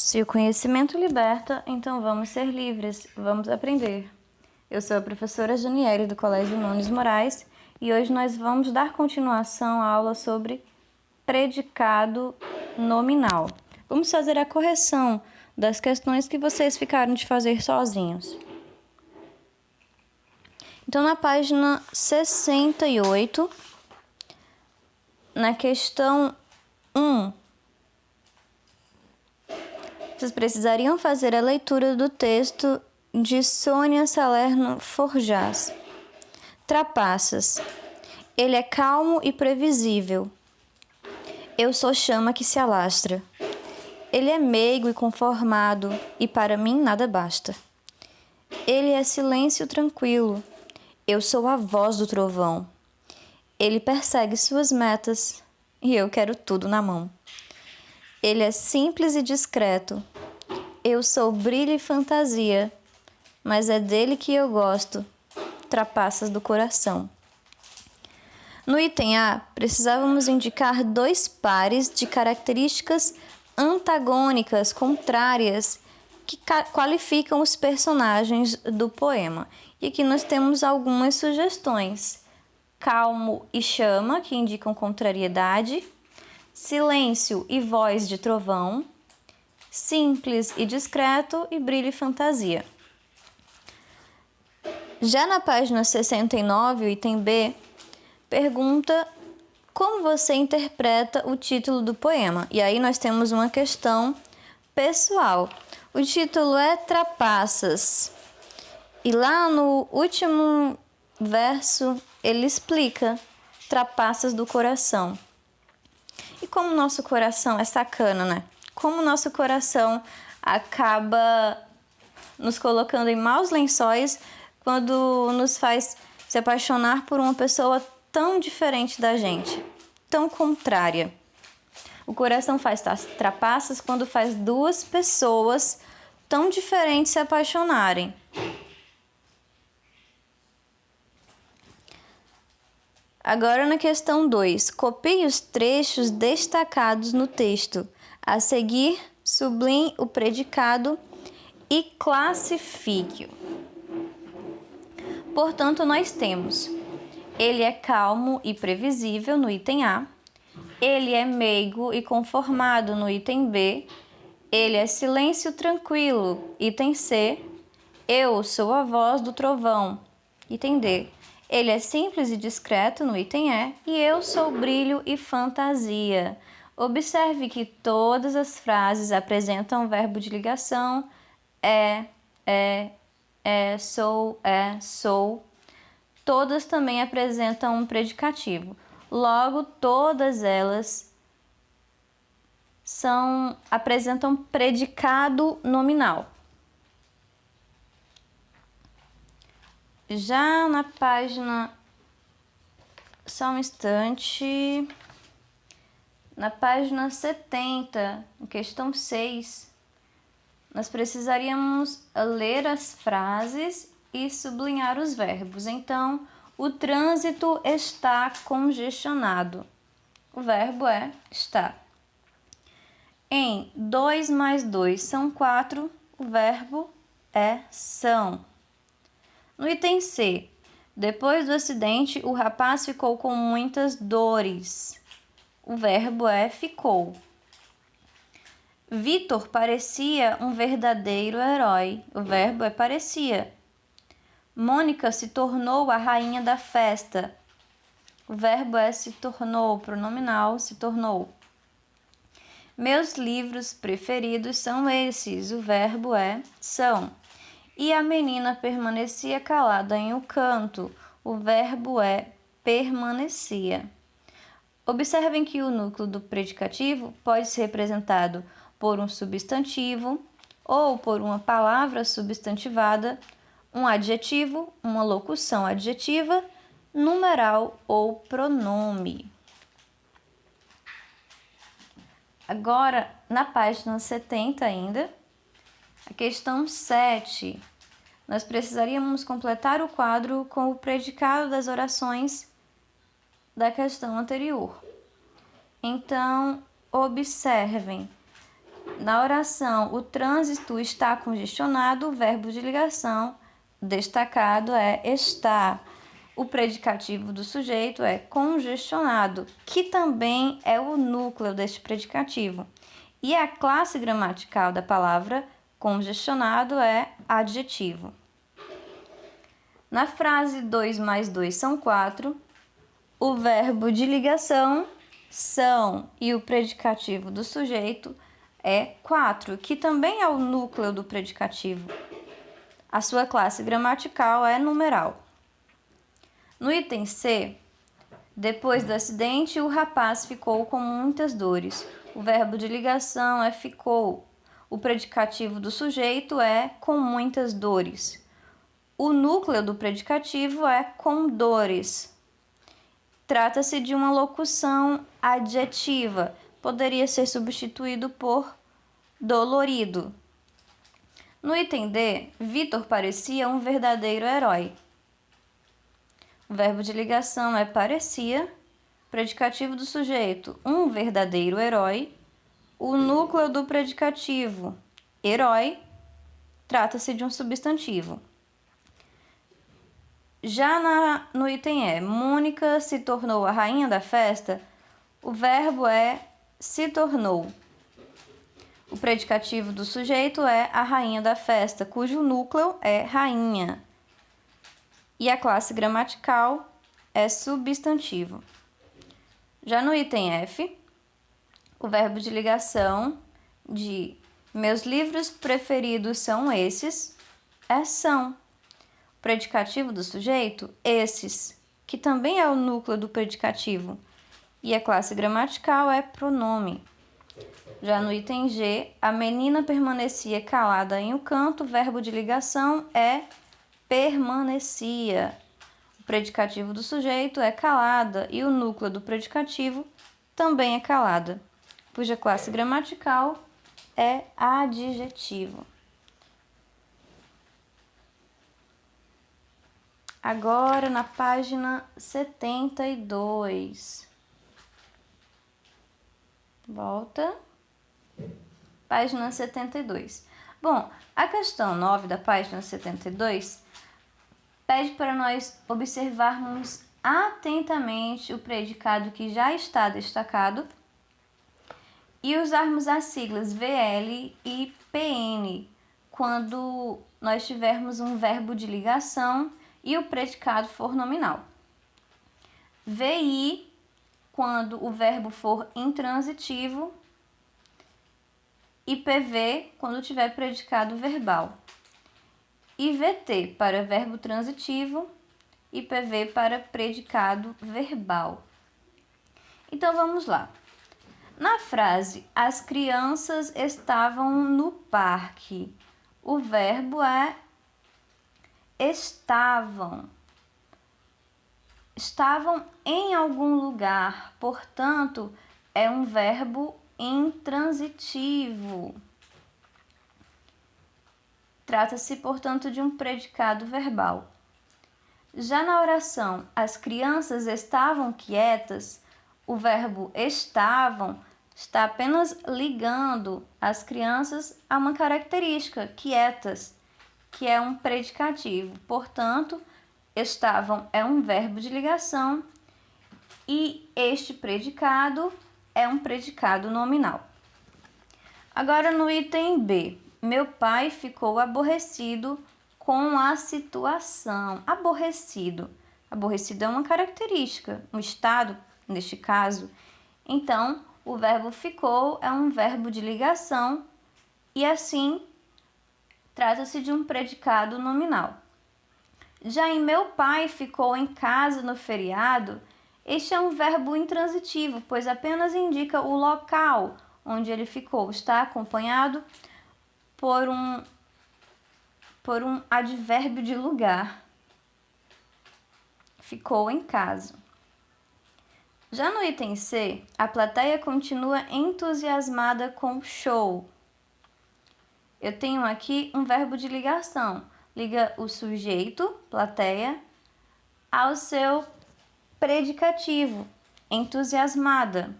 Se o conhecimento liberta, então vamos ser livres, vamos aprender. Eu sou a professora Janiele do Colégio Nunes Moraes e hoje nós vamos dar continuação à aula sobre predicado nominal. Vamos fazer a correção das questões que vocês ficaram de fazer sozinhos. Então, na página 68, na questão 1, vocês precisariam fazer a leitura do texto de Sônia Salerno Forjás. Trapaças. Ele é calmo e previsível. Eu sou chama que se alastra. Ele é meigo e conformado, e para mim nada basta. Ele é silêncio tranquilo. Eu sou a voz do trovão. Ele persegue suas metas, e eu quero tudo na mão. Ele é simples e discreto. Eu sou brilho e fantasia, mas é dele que eu gosto, trapaças do coração. No item A, precisávamos indicar dois pares de características antagônicas, contrárias, que qualificam os personagens do poema. E aqui nós temos algumas sugestões. Calmo e chama, que indicam contrariedade. Silêncio e voz de trovão. Simples e discreto e brilho e fantasia. Já na página 69, o item B, pergunta como você interpreta o título do poema. E aí nós temos uma questão pessoal. O título é Trapaças. E lá no último verso ele explica trapaças do coração. E como o nosso coração é sacana, né? Como o nosso coração acaba nos colocando em maus lençóis quando nos faz se apaixonar por uma pessoa tão diferente da gente, tão contrária. O coração faz trapaças quando faz duas pessoas tão diferentes se apaixonarem. Agora na questão 2, copie os trechos destacados no texto. A seguir, sublinhe o predicado e classifique-o. Portanto, nós temos: ele é calmo e previsível no item A, ele é meigo e conformado no item B, ele é silêncio tranquilo, item C, eu sou a voz do trovão, item D. Ele é simples e discreto no item E e eu sou brilho e fantasia. Observe que todas as frases apresentam o verbo de ligação sou, sou. Todas também apresentam um predicativo. Logo, todas elas apresentam predicado nominal. Já na página, só um instante, na página 70, em questão 6, nós precisaríamos ler as frases e sublinhar os verbos. Então, o trânsito está congestionado. O verbo é está. Em 2 mais 2 são 4, o verbo é são. No item C, depois do acidente, o rapaz ficou com muitas dores. O verbo é ficou. Vitor parecia um verdadeiro herói. O verbo é parecia. Mônica se tornou a rainha da festa. O verbo é se tornou, pronominal se tornou. Meus livros preferidos são esses. O verbo é são. E a menina permanecia calada em um canto. O verbo é permanecia. Observem que o núcleo do predicativo pode ser representado por um substantivo ou por uma palavra substantivada, um adjetivo, uma locução adjetiva, numeral ou pronome. Agora, na página 70 ainda, a questão 7, nós precisaríamos completar o quadro com o predicado das orações da questão anterior. Então, observem. Na oração, o trânsito está congestionado, o verbo de ligação destacado é está. O predicativo do sujeito é congestionado, que também é o núcleo deste predicativo. E a classe gramatical da palavra congestionado é adjetivo. Na frase 2 mais 2 são 4, o verbo de ligação são e o predicativo do sujeito é 4, que também é o núcleo do predicativo. A sua classe gramatical é numeral. No item C, depois do acidente, o rapaz ficou com muitas dores. O verbo de ligação é ficou. O predicativo do sujeito é com muitas dores. O núcleo do predicativo é com dores. Trata-se de uma locução adjetiva. Poderia ser substituído por dolorido. No item D, Vitor parecia um verdadeiro herói. O verbo de ligação é parecia, predicativo do sujeito, um verdadeiro herói. O núcleo do predicativo, herói, trata-se de um substantivo. Já no item E, Mônica se tornou a rainha da festa, o verbo é se tornou. O predicativo do sujeito é a rainha da festa, cujo núcleo é rainha. E a classe gramatical é substantivo. Já no item F, o verbo de ligação de meus livros preferidos são esses, é são. O predicativo do sujeito, esses, que também é o núcleo do predicativo. E a classe gramatical é pronome. Já no item G, a menina permanecia calada em um canto, o verbo de ligação é permanecia. O predicativo do sujeito é calada e o núcleo do predicativo também é calada, cuja classe gramatical é adjetivo. Agora na página 72. Volta. Página 72. Bom, a questão 9 da página 72 pede para nós observarmos atentamente o predicado que já está destacado e usarmos as siglas VL e PN quando nós tivermos um verbo de ligação e o predicado for nominal. VI quando o verbo for intransitivo e PV quando tiver predicado verbal. E VT para verbo transitivo e PV para predicado verbal. Então vamos lá. Na frase, as crianças estavam no parque. O verbo é estavam. Estavam em algum lugar, portanto, é um verbo intransitivo. Trata-se, portanto, de um predicado verbal. Já na oração, as crianças estavam quietas, o verbo estavam está apenas ligando as crianças a uma característica, quietas, que é um predicativo. Portanto, estavam é um verbo de ligação e este predicado é um predicado nominal. Agora no item B, meu pai ficou aborrecido com a situação. Aborrecido. Aborrecido é uma característica, um estado, neste caso. Então, o verbo ficou é um verbo de ligação e assim trata-se de um predicado nominal. Já em meu pai ficou em casa no feriado, este é um verbo intransitivo, pois apenas indica o local onde ele ficou. Está acompanhado por um advérbio de lugar. Ficou em casa. Já no item C, a plateia continua entusiasmada com o show. Eu tenho aqui um verbo de ligação. Liga o sujeito, plateia, ao seu predicativo, entusiasmada.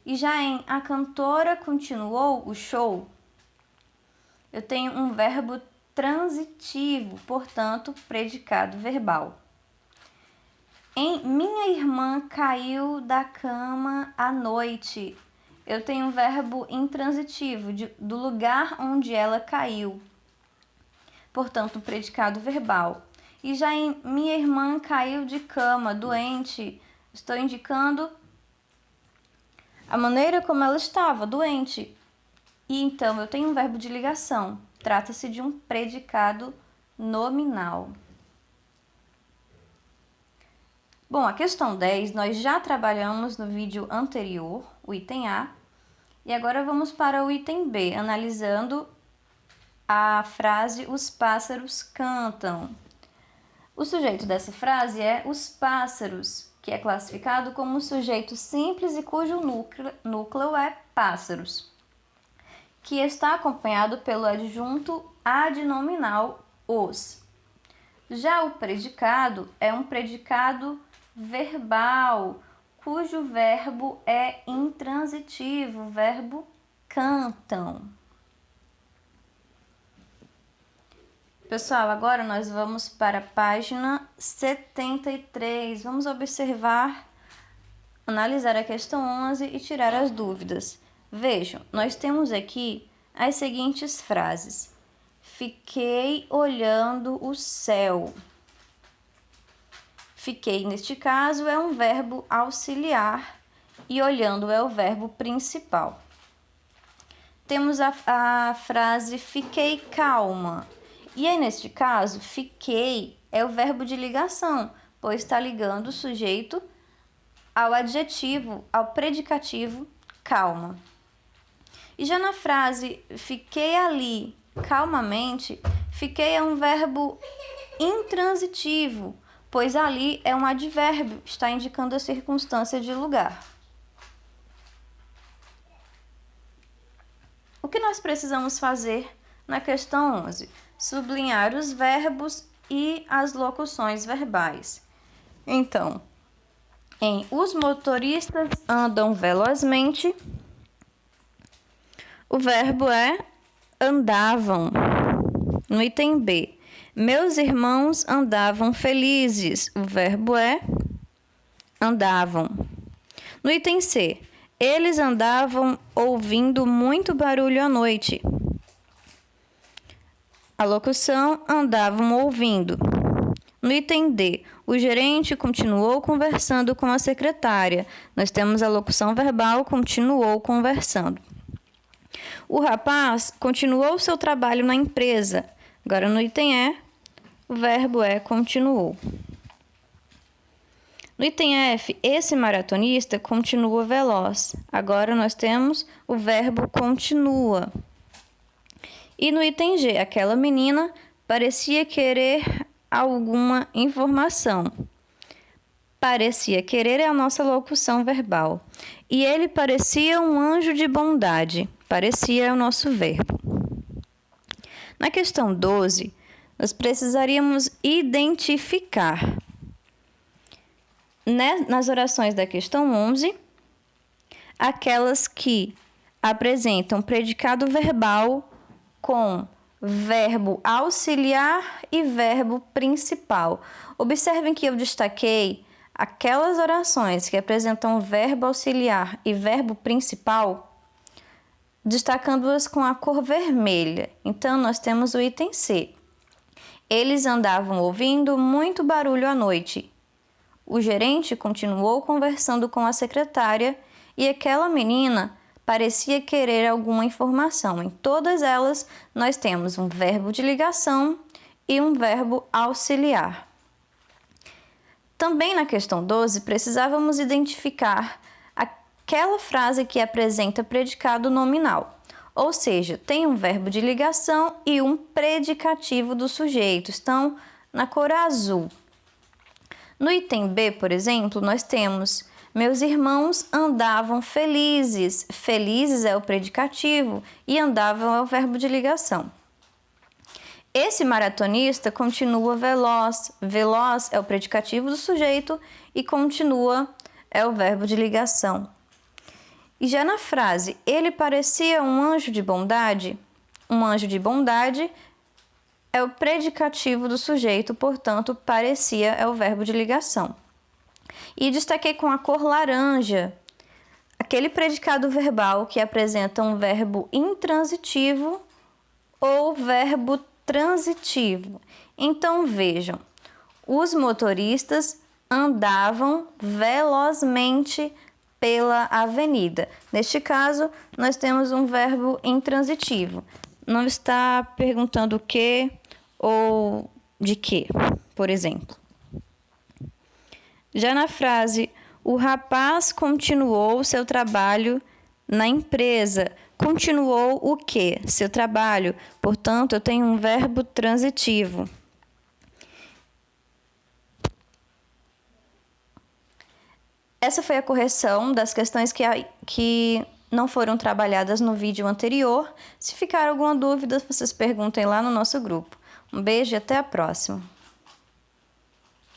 E já em a cantora continuou o show, eu tenho um verbo transitivo, portanto, predicado verbal. Em minha irmã caiu da cama à noite, eu tenho um verbo intransitivo, do lugar onde ela caiu, portanto, predicado verbal. E já em minha irmã caiu de cama, doente, estou indicando a maneira como ela estava, doente. E então eu tenho um verbo de ligação. Trata-se de um predicado nominal. Bom, a questão 10 nós já trabalhamos no vídeo anterior, o item A. E agora vamos para o item B, analisando a frase os pássaros cantam. O sujeito dessa frase é os pássaros, que é classificado como um sujeito simples e cujo núcleo é pássaros, que está acompanhado pelo adjunto adnominal os. Já o predicado é um predicado verbal, cujo verbo é intransitivo, o verbo cantam. Pessoal, agora nós vamos para a página 73. Vamos observar, analisar a questão 11 e tirar as dúvidas. Vejam, nós temos aqui as seguintes frases. Fiquei olhando o céu. Fiquei, neste caso, é um verbo auxiliar e olhando é o verbo principal. Temos a frase fiquei calma. E aí, neste caso, fiquei é o verbo de ligação, pois está ligando o sujeito ao adjetivo, ao predicativo calma. E já na frase fiquei ali calmamente, fiquei é um verbo intransitivo, pois ali é um advérbio, está indicando a circunstância de lugar. O que nós precisamos fazer na questão 11? Sublinhar os verbos e as locuções verbais. Então, em os motoristas andam velozmente, o verbo é andavam. No item B, meus irmãos andavam felizes, o verbo é andavam. No item C, eles andavam ouvindo muito barulho à noite. A locução andavam ouvindo. No item D, o gerente continuou conversando com a secretária. Nós temos a locução verbal continuou conversando. O rapaz continuou seu trabalho na empresa. Agora no item E, o verbo é continuou. No item F, esse maratonista continua veloz. Agora nós temos o verbo continua. E no item G, aquela menina parecia querer alguma informação. Parecia querer é a nossa locução verbal. E ele parecia um anjo de bondade. Parecia é o nosso verbo. Na questão 12, nós precisaríamos identificar, nas orações da questão 11, aquelas que apresentam predicado verbal com verbo auxiliar e verbo principal. Observem que eu destaquei aquelas orações que apresentam verbo auxiliar e verbo principal, destacando-as com a cor vermelha. Então, nós temos o item C. Eles andavam ouvindo muito barulho à noite. O gerente continuou conversando com a secretária e aquela menina parecia querer alguma informação. Em todas elas, nós temos um verbo de ligação e um verbo auxiliar. Também na questão 12, precisávamos identificar aquela frase que apresenta predicado nominal, ou seja, tem um verbo de ligação e um predicativo do sujeito, estão na cor azul. No item B, por exemplo, nós temos meus irmãos andavam felizes. Felizes é o predicativo e andavam é o verbo de ligação. Esse maratonista continua veloz. Veloz é o predicativo do sujeito e continua é o verbo de ligação. E já na frase, ele parecia um anjo de bondade, um anjo de bondade é o predicativo do sujeito, portanto, parecia é o verbo de ligação. E destaquei com a cor laranja, aquele predicado verbal que apresenta um verbo intransitivo ou verbo transitivo. Então, vejam, os motoristas andavam velozmente pela avenida. Neste caso, nós temos um verbo intransitivo. Não está perguntando o que ou de que, por exemplo. Já na frase, o rapaz continuou seu trabalho na empresa. Continuou o quê? Seu trabalho. Portanto, eu tenho um verbo transitivo. Essa foi a correção das questões que não foram trabalhadas no vídeo anterior. Se ficar alguma dúvida, vocês perguntem lá no nosso grupo. Um beijo e até a próxima!